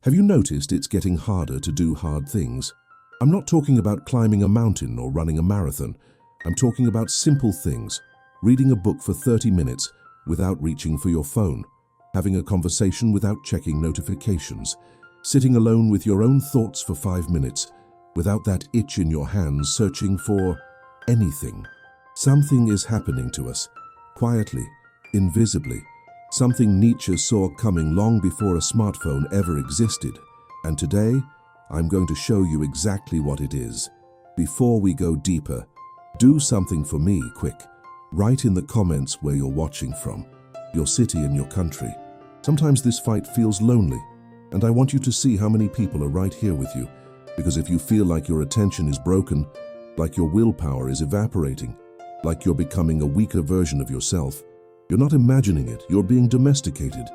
Have you noticed it's getting harder to do hard things? I'm not talking about climbing a mountain or running a marathon. I'm talking about simple things. Reading a book for 30 minutes without reaching for your phone. Having a conversation without checking notifications. Sitting alone with your own thoughts for 5 minutes without that itch in your hands searching for anything. Something is happening to us, quietly, invisibly. Something Nietzsche saw coming long before a smartphone ever existed. And today, I'm going to show you exactly what it is. Before we go deeper, do something for me, quick. Write in the comments where you're watching from, your city and your country. Sometimes this fight feels lonely, and I want you to see how many people are right here with you. Because if you feel like your attention is broken, like your willpower is evaporating, like you're becoming a weaker version of yourself, you're not imagining it, you're being domesticated.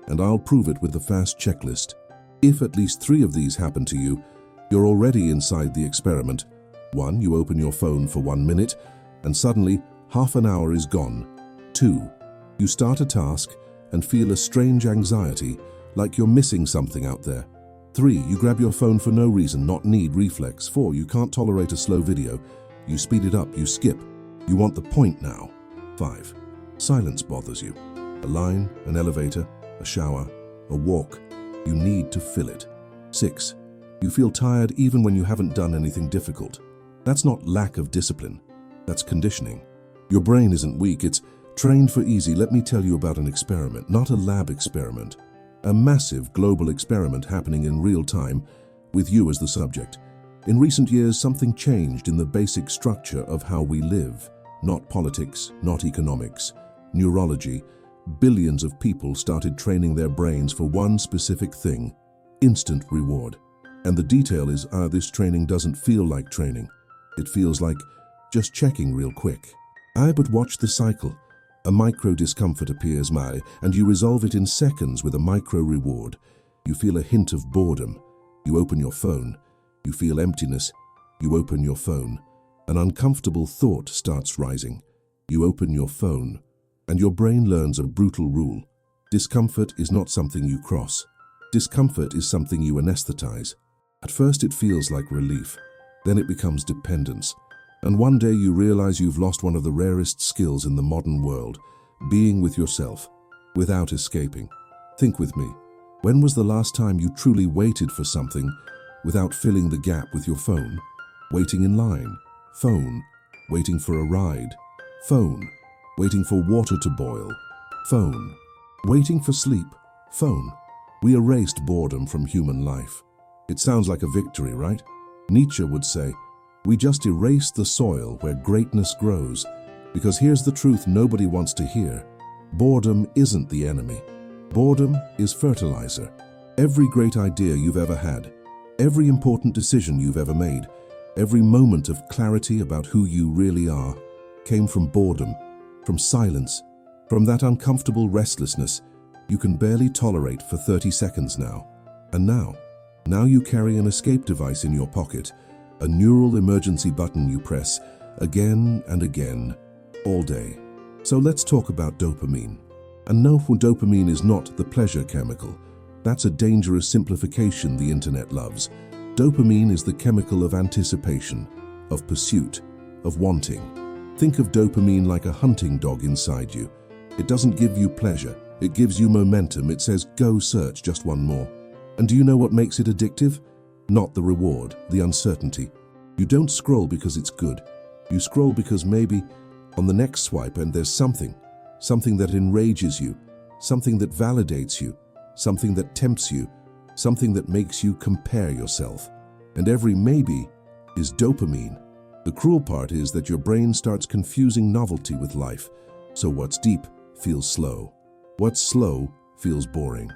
And I'll prove it with the fast checklist. If at least 3 of these happen to you, you're already inside the experiment. 1, you open your phone for 1 minute, and suddenly half an hour is gone. 2, you start a task and feel a strange anxiety, like you're missing something out there. 3, you grab your phone for no reason, not need reflex. 4, you can't tolerate a slow video. You speed it up, you skip. You want the point now. 5, silence bothers you. A line, an elevator, a shower, a walk. You need to fill it. 6, you feel tired even when you haven't done anything difficult. That's not lack of discipline. That's conditioning. Your brain isn't weak, it's trained for easy. Let me tell you about an experiment, not a lab experiment. A massive global experiment happening in real time with you as the subject. In recent years, something changed in the basic structure of how we live. Not politics, not economics, neurology. Billions of people started training their brains for one specific thing: instant reward. And the detail is, this training doesn't feel like training. It feels like just checking real quick. But watch the cycle. A micro discomfort appears, and you resolve it in seconds with a micro reward. You feel a hint of boredom. You open your phone. You feel emptiness. You open your phone. An uncomfortable thought starts rising. You open your phone. And your brain learns a brutal rule. Discomfort is not something you cross. Discomfort is something you anesthetize. At first it feels like relief. Then it becomes dependence. And one day you realize you've lost one of the rarest skills in the modern world, being with yourself, without escaping. Think with me. When was the last time you truly waited for something without filling the gap with your phone? Waiting in line, phone. Waiting for a ride, phone. Waiting for water to boil, phone. Waiting for sleep, phone. We erased boredom from human life. It sounds like a victory, right? Nietzsche would say, we just erased the soil where greatness grows. Because here's the truth nobody wants to hear. Boredom isn't the enemy. Boredom is fertilizer. Every great idea you've ever had, every important decision you've ever made, every moment of clarity about who you really are, came from boredom, from silence, from that uncomfortable restlessness you can barely tolerate for 30 seconds now. And now you carry an escape device in your pocket, a neural emergency button you press again and again, all day. So let's talk about dopamine. And no, dopamine is not the pleasure chemical. That's a dangerous simplification the internet loves. Dopamine is the chemical of anticipation, of pursuit, of wanting. Think of dopamine like a hunting dog inside you. It doesn't give you pleasure, it gives you momentum. It says, go search just one more. And do you know what makes it addictive? Not the reward, the uncertainty. You don't scroll because it's good. You scroll because maybe on the next swipe and there's something that enrages you, something that validates you, something that tempts you, something that makes you compare yourself. And every maybe is dopamine. The cruel part is that your brain starts confusing novelty with life. So what's deep feels slow. What's slow feels boring.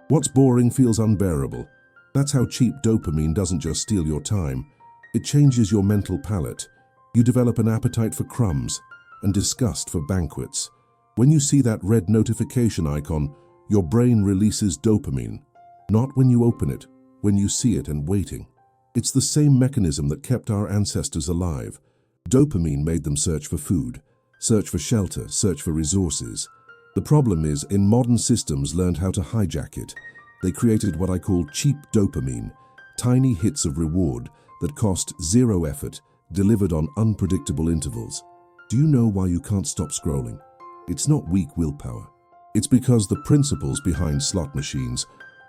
What's boring feels unbearable. That's how cheap dopamine doesn't just steal your time. It changes your mental palate. You develop an appetite for crumbs and disgust for banquets. When you see that red notification icon, your brain releases dopamine. Not when you open it, when you see it and waiting. It's the same mechanism that kept our ancestors alive. Dopamine made them search for food, search for shelter, search for resources. The problem is, in modern systems learned how to hijack it. They created what I call cheap dopamine, tiny hits of reward that cost zero effort, delivered on unpredictable intervals. Do you know why you can't stop scrolling? It's not weak willpower. It's because the principles behind slot machines,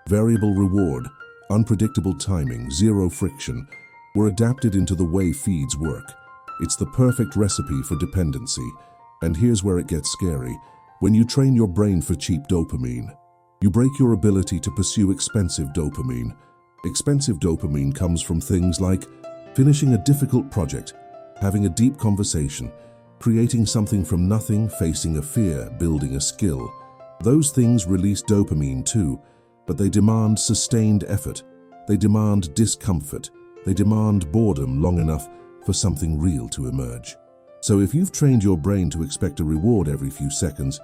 variable reward, unpredictable timing, zero friction, were adapted into the way feeds work. It's the perfect recipe for dependency. And here's where it gets scary. When you train your brain for cheap dopamine, you break your ability to pursue expensive dopamine. Expensive dopamine comes from things like finishing a difficult project, having a deep conversation, creating something from nothing, facing a fear, building a skill. Those things release dopamine too, but they demand sustained effort. They demand discomfort. They demand boredom long enough for something real to emerge. So if you've trained your brain to expect a reward every few seconds,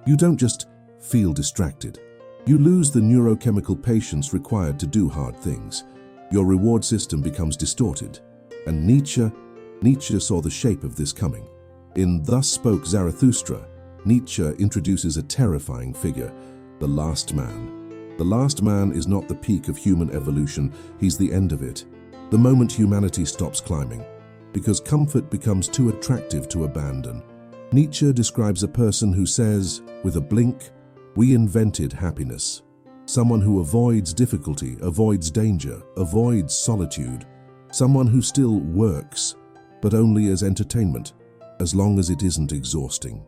you don't just feel distracted. You lose the neurochemical patience required to do hard things. Your reward system becomes distorted. And Nietzsche saw the shape of this coming. In Thus Spoke Zarathustra, Nietzsche introduces a terrifying figure, the last man. The last man is not the peak of human evolution, he's the end of it. The moment humanity stops climbing, because comfort becomes too attractive to abandon. Nietzsche describes a person who says, with a blink, "We invented happiness." Someone who avoids difficulty, avoids danger, avoids solitude. Someone who still works, but only as entertainment, as long as it isn't exhausting.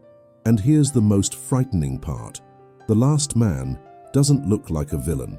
And here's the most frightening part. The last man doesn't look like a villain.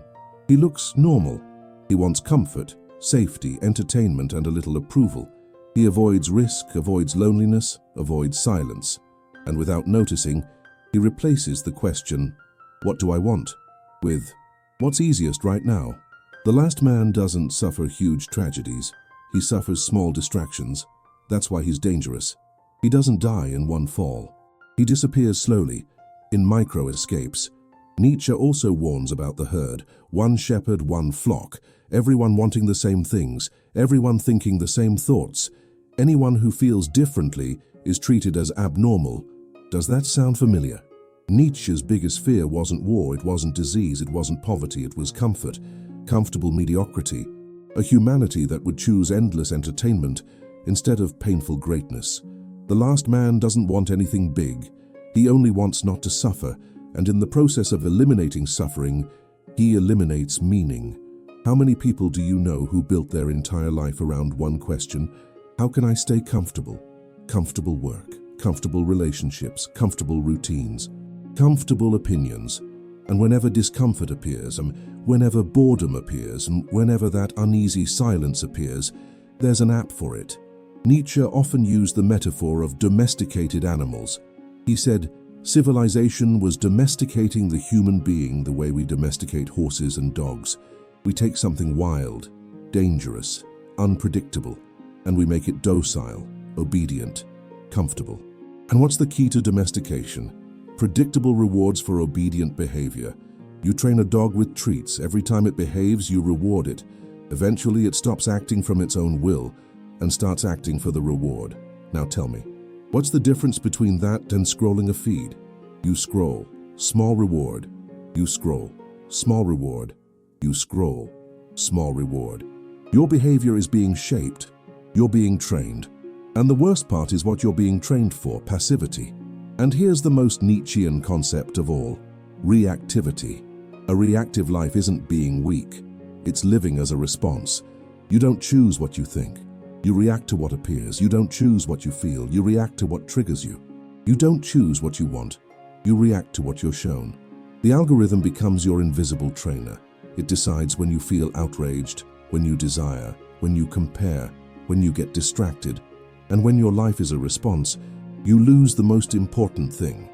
He looks normal. He wants comfort, safety, entertainment, and a little approval. He avoids risk, avoids loneliness, avoids silence. And without noticing, he replaces the question, "What do I want?" with, "What's easiest right now?" The last man doesn't suffer huge tragedies. He suffers small distractions. That's why he's dangerous. He doesn't die in one fall. He disappears slowly, in micro escapes. Nietzsche also warns about the herd, one shepherd, one flock, everyone wanting the same things, everyone thinking the same thoughts. Anyone who feels differently is treated as abnormal. Does that sound familiar? Nietzsche's biggest fear wasn't war, it wasn't disease, it wasn't poverty, it was comfort, comfortable mediocrity, a humanity that would choose endless entertainment instead of painful greatness. The last man doesn't want anything big. He only wants not to suffer, and in the process of eliminating suffering, he eliminates meaning. How many people do you know who built their entire life around one question? How can I stay comfortable? Comfortable work, comfortable relationships, comfortable routines, comfortable opinions. And whenever discomfort appears, and whenever boredom appears, and whenever that uneasy silence appears, there's an app for it. Nietzsche often used the metaphor of domesticated animals. He said, civilization was domesticating the human being the way we domesticate horses and dogs. We take something wild, dangerous, unpredictable, and we make it docile, obedient, comfortable. And what's the key to domestication? Predictable rewards for obedient behavior. You train a dog with treats. Every time it behaves, you reward it. Eventually, it stops acting from its own will and starts acting for the reward. Now tell me, what's the difference between that and scrolling a feed? You scroll, small reward. You scroll, small reward. You scroll, small reward. Your behavior is being shaped. You're being trained. And the worst part is what you're being trained for, passivity. And here's the most Nietzschean concept of all, reactivity. A reactive life isn't being weak. It's living as a response. You don't choose what you think. You react to what appears. You don't choose what you feel. You react to what triggers you. You don't choose what you want. You react to what you're shown. The algorithm becomes your invisible trainer. It decides when you feel outraged, when you desire, when you compare, when you get distracted. And when your life is a response, you lose the most important thing,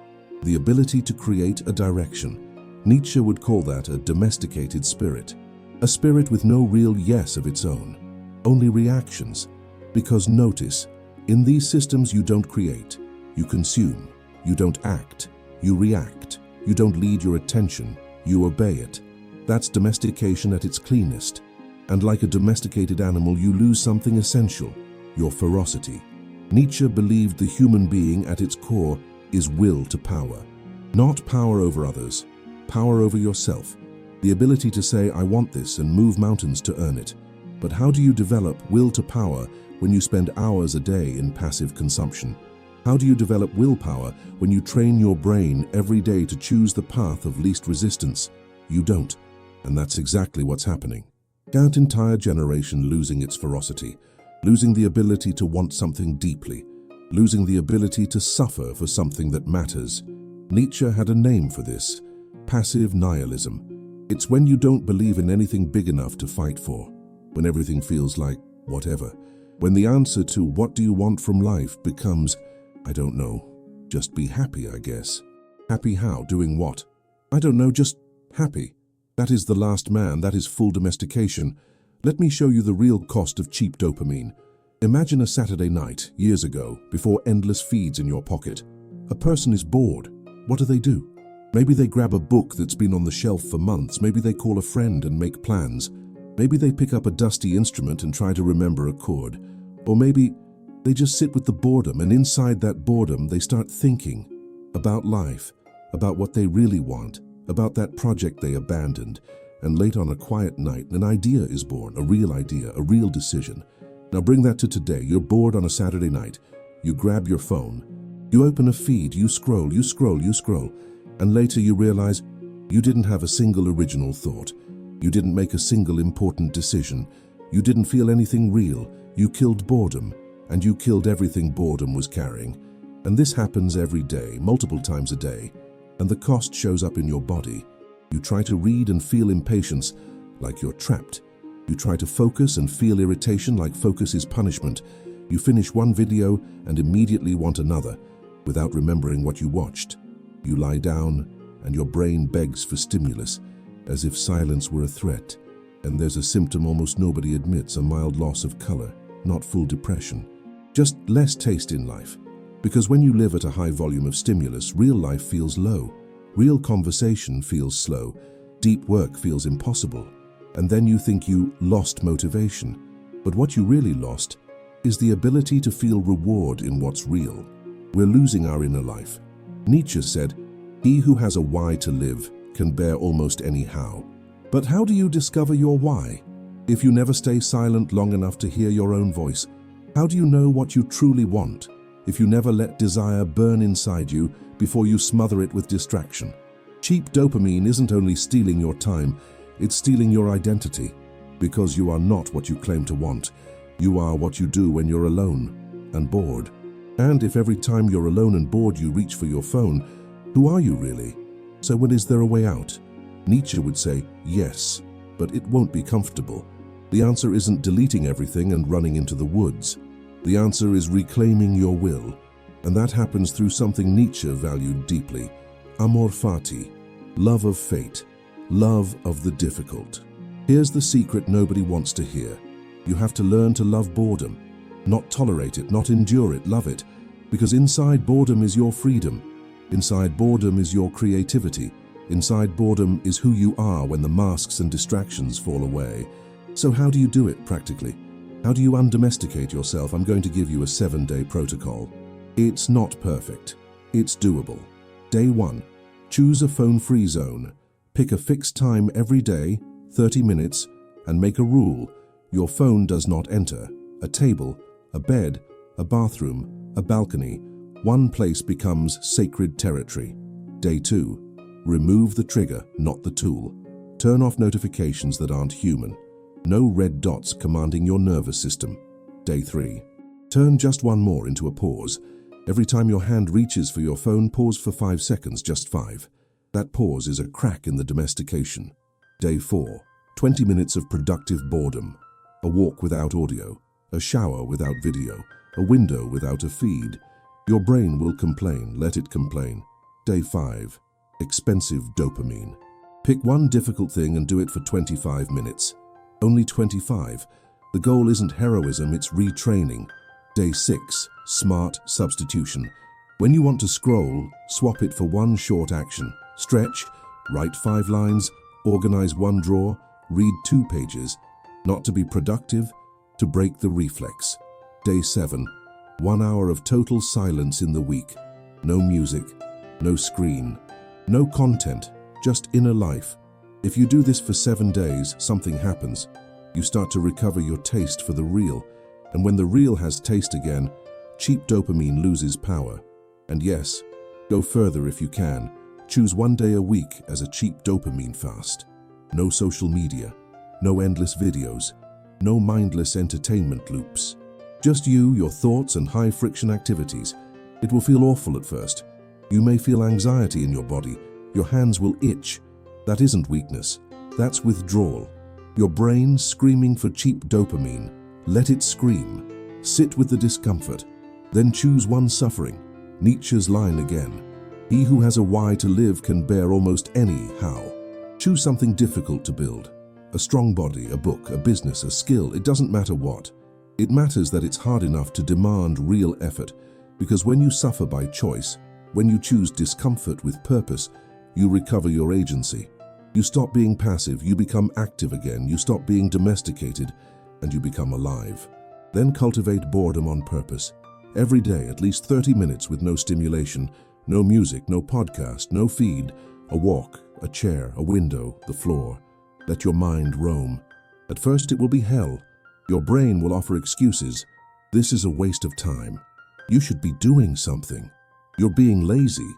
the ability to create a direction. Nietzsche would call that a domesticated spirit. A spirit with no real yes of its own, only reactions. Because notice, in these systems you don't create, you consume, you don't act, you react, you don't lead your attention, you obey it. That's domestication at its cleanest. And like a domesticated animal, you lose something essential, your ferocity. Nietzsche believed the human being at its core is will to power. Not power over others, power over yourself. The ability to say, I want this, and move mountains to earn it. But how do you develop will to power when you spend hours a day in passive consumption? How do you develop willpower when you train your brain every day to choose the path of least resistance? You don't. And that's exactly what's happening. An entire generation losing its ferocity, losing the ability to want something deeply, losing the ability to suffer for something that matters. Nietzsche had a name for this: passive nihilism. It's when you don't believe in anything big enough to fight for, when everything feels like whatever, when the answer to what do you want from life becomes, I don't know, just be happy, I guess. Happy how? Doing what? I don't know, just happy. That is the last man, that is full domestication. Let me show you the real cost of cheap dopamine. Imagine a Saturday night, years ago, before endless feeds in your pocket. A person is bored. What do? Maybe they grab a book that's been on the shelf for months. Maybe they call a friend and make plans. Maybe they pick up a dusty instrument and try to remember a chord. Or maybe they just sit with the boredom, and inside that boredom they start thinking about life, about what they really want, about that project they abandoned. And late on a quiet night, an idea is born, a real idea, a real decision. Now bring that to today. You're bored on a Saturday night. You grab your phone. You open a feed. You scroll, and later you realize you didn't have a single original thought. You didn't make a single important decision. You didn't feel anything real. You killed boredom, and you killed everything boredom was carrying. And this happens every day, multiple times a day, and the cost shows up in your body. You try to read and feel impatience, like you're trapped. You try to focus and feel irritation, like focus is punishment. You finish one video and immediately want another, without remembering what you watched. You lie down, and your brain begs for stimulus, as if silence were a threat. And there's a symptom almost nobody admits, a mild loss of color, not full depression. Just less taste in life. Because when you live at a high volume of stimulus, real life feels low. Real conversation feels slow. Deep work feels impossible. And then you think you lost motivation. But what you really lost is the ability to feel reward in what's real. We're losing our inner life. Nietzsche said, "He who has a why to live can bear almost any how." But how do you discover your why? If you never stay silent long enough to hear your own voice, how do you know what you truly want? If you never let desire burn inside you before you smother it with distraction. Cheap dopamine isn't only stealing your time, it's stealing your identity. Because you are not what you claim to want. You are what you do when you're alone and bored. And if every time you're alone and bored you reach for your phone, who are you really? So when is there a way out? Nietzsche would say, yes, but it won't be comfortable. The answer isn't deleting everything and running into the woods. The answer is reclaiming your will. And that happens through something Nietzsche valued deeply: amor fati, love of fate, love of the difficult. Here's the secret nobody wants to hear. You have to learn to love boredom. Not tolerate it, not endure it, love it. Because inside boredom is your freedom. Inside boredom is your creativity. Inside boredom is who you are when the masks and distractions fall away. So how do you do it practically? How do you undomesticate yourself? I'm going to give you a 7-day protocol. It's not perfect. It's doable. Day 1. Choose a phone-free zone. Pick a fixed time every day, 30 minutes, and make a rule. Your phone does not enter. A table, a bed, a bathroom, a balcony. One place becomes sacred territory. Day 2. Remove the trigger, not the tool. Turn off notifications that aren't human. No red dots commanding your nervous system. Day 3. Turn just one more into a pause. Every time your hand reaches for your phone, pause for 5 seconds, just 5. That pause is a crack in the domestication. Day 4. 20 minutes of productive boredom. A walk without audio, a shower without video, a window without a feed. Your brain will complain, let it complain. Day 5. Expensive dopamine. Pick one difficult thing and do it for 25 minutes. Only 25. The goal isn't heroism, it's retraining. Day 6. Smart substitution. When you want to scroll, swap it for one short action. Stretch, write 5 lines, organize one drawer, read 2 pages. Not to be productive, to break the reflex. Day 7. 1 hour of total silence in the week. No music, no screen, no content, just inner life. If you do this for 7 days, something happens. You start to recover your taste for the real, and when the real has taste again, cheap dopamine loses power. And yes, go further if you can. Choose 1 day a week as a cheap dopamine fast. No social media, no endless videos, no mindless entertainment loops. Just you, your thoughts, and high-friction activities. It will feel awful at first. You may feel anxiety in your body. Your hands will itch. That isn't weakness. That's withdrawal. Your brain screaming for cheap dopamine. Let it scream. Sit with the discomfort. Then choose one suffering. Nietzsche's line again. He who has a why to live can bear almost any how. Choose something difficult to build. A strong body, a book, a business, a skill, it doesn't matter what. It matters that it's hard enough to demand real effort, because when you suffer by choice, when you choose discomfort with purpose, you recover your agency. You stop being passive, you become active again, you stop being domesticated, and you become alive. Then cultivate boredom on purpose. Every day, at least 30 minutes with no stimulation, no music, no podcast, no feed, a walk, a chair, a window, the floor. Let your mind roam. At first it will be hell. Your brain will offer excuses. This is a waste of time. You should be doing something. You're being lazy.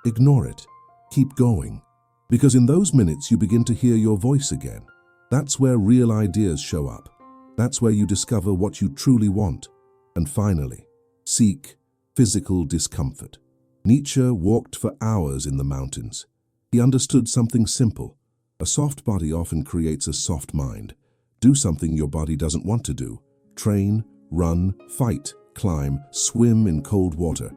Ignore it. Keep going. Because in those minutes you begin to hear your voice again. That's where real ideas show up. That's where you discover what you truly want. And finally, seek physical discomfort. Nietzsche walked for hours in the mountains. He understood something simple. A soft body often creates a soft mind. Do something your body doesn't want to do. Train, run, fight, climb, swim in cold water.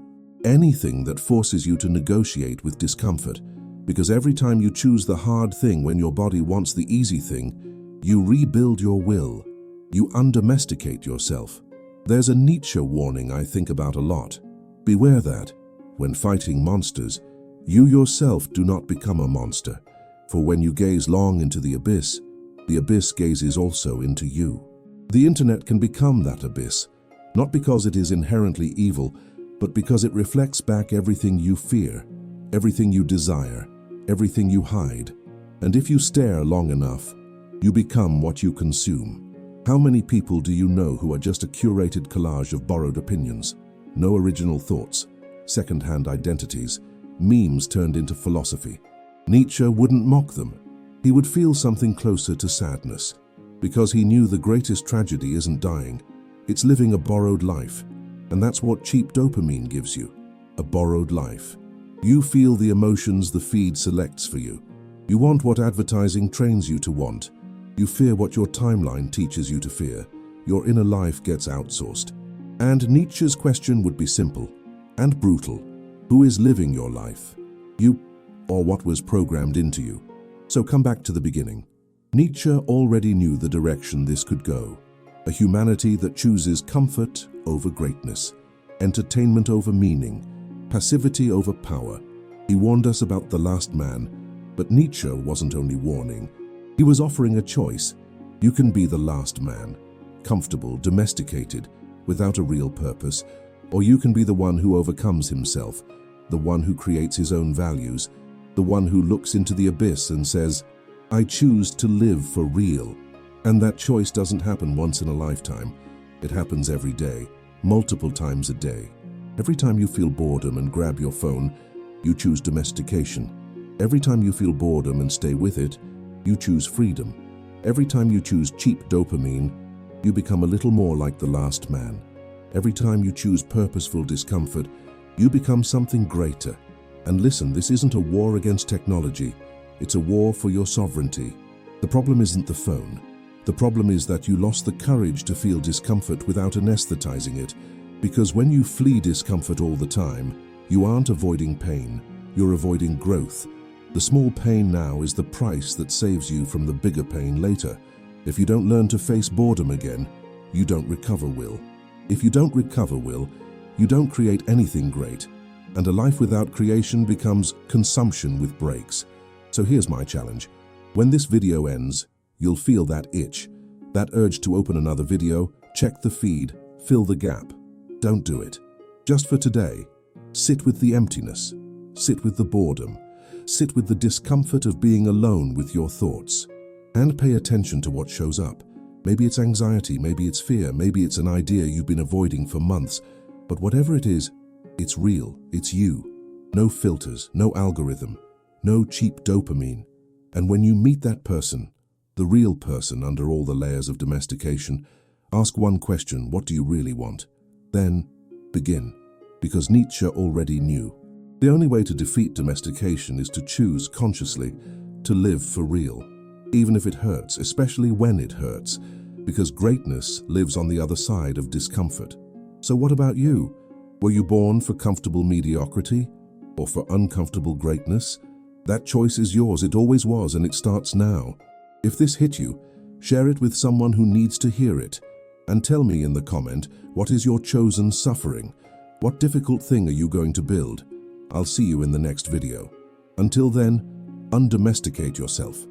Anything that forces you to negotiate with discomfort. Because every time you choose the hard thing when your body wants the easy thing, you rebuild your will. You undomesticate yourself. There's a Nietzsche warning I think about a lot. Beware that, when fighting monsters, you yourself do not become a monster. For when you gaze long into the abyss gazes also into you. The internet can become that abyss, not because it is inherently evil, but because it reflects back everything you fear, everything you desire, everything you hide. And if you stare long enough, you become what you consume. How many people do you know who are just a curated collage of borrowed opinions? No original thoughts, second-hand identities, memes turned into philosophy. Nietzsche wouldn't mock them. He would feel something closer to sadness, because he knew the greatest tragedy isn't dying, it's living a borrowed life. And that's what cheap dopamine gives you, a borrowed life. You feel the emotions the feed selects for you. You want what advertising trains you to want. You fear what your timeline teaches you to fear. Your inner life gets outsourced. And Nietzsche's question would be simple and brutal. Who is living your life? You, or what was programmed into you? So come back to the beginning. Nietzsche already knew the direction this could go. A humanity that chooses comfort over greatness, entertainment over meaning, passivity over power. He warned us about the last man, but Nietzsche wasn't only warning. He was offering a choice. You can be the last man, comfortable, domesticated, without a real purpose, or you can be the one who overcomes himself, the one who creates his own values, the one who looks into the abyss and says, I choose to live for real. And that choice doesn't happen once in a lifetime. It happens every day, multiple times a day. Every time you feel boredom and grab your phone, you choose domestication. Every time you feel boredom and stay with it, you choose freedom. Every time you choose cheap dopamine, you become a little more like the last man. Every time you choose purposeful discomfort, you become something greater. And listen, this isn't a war against technology. It's a war for your sovereignty. The problem isn't the phone. The problem is that you lost the courage to feel discomfort without anesthetizing it. Because when you flee discomfort all the time, you aren't avoiding pain. You're avoiding growth. The small pain now is the price that saves you from the bigger pain later. If you don't learn to face boredom again, you don't recover will. If you don't recover will, you don't create anything great. And a life without creation becomes consumption with breaks. So here's my challenge. When this video ends, you'll feel that itch, that urge to open another video, check the feed, fill the gap. Don't do it. Just for today, sit with the emptiness, sit with the boredom, Sit with the discomfort of being alone with your thoughts. And pay attention to what shows up. Maybe it's anxiety, maybe it's fear, maybe it's an idea you've been avoiding for months. But whatever it is, it's real, it's you. No filters, no algorithm, no cheap dopamine. And when you meet that person, the real person under all the layers of domestication, ask one question: what do you really want? Then begin, because Nietzsche already knew. The only way to defeat domestication is to choose consciously to live for real, even if it hurts, especially when it hurts, because greatness lives on the other side of discomfort. So what about you? Were you born for comfortable mediocrity or for uncomfortable greatness? That choice is yours. It always was, and it starts now. If this hit you, share it with someone who needs to hear it. And tell me in the comment, what is your chosen suffering? What difficult thing are you going to build? I'll see you in the next video. Until then, undomesticate yourself.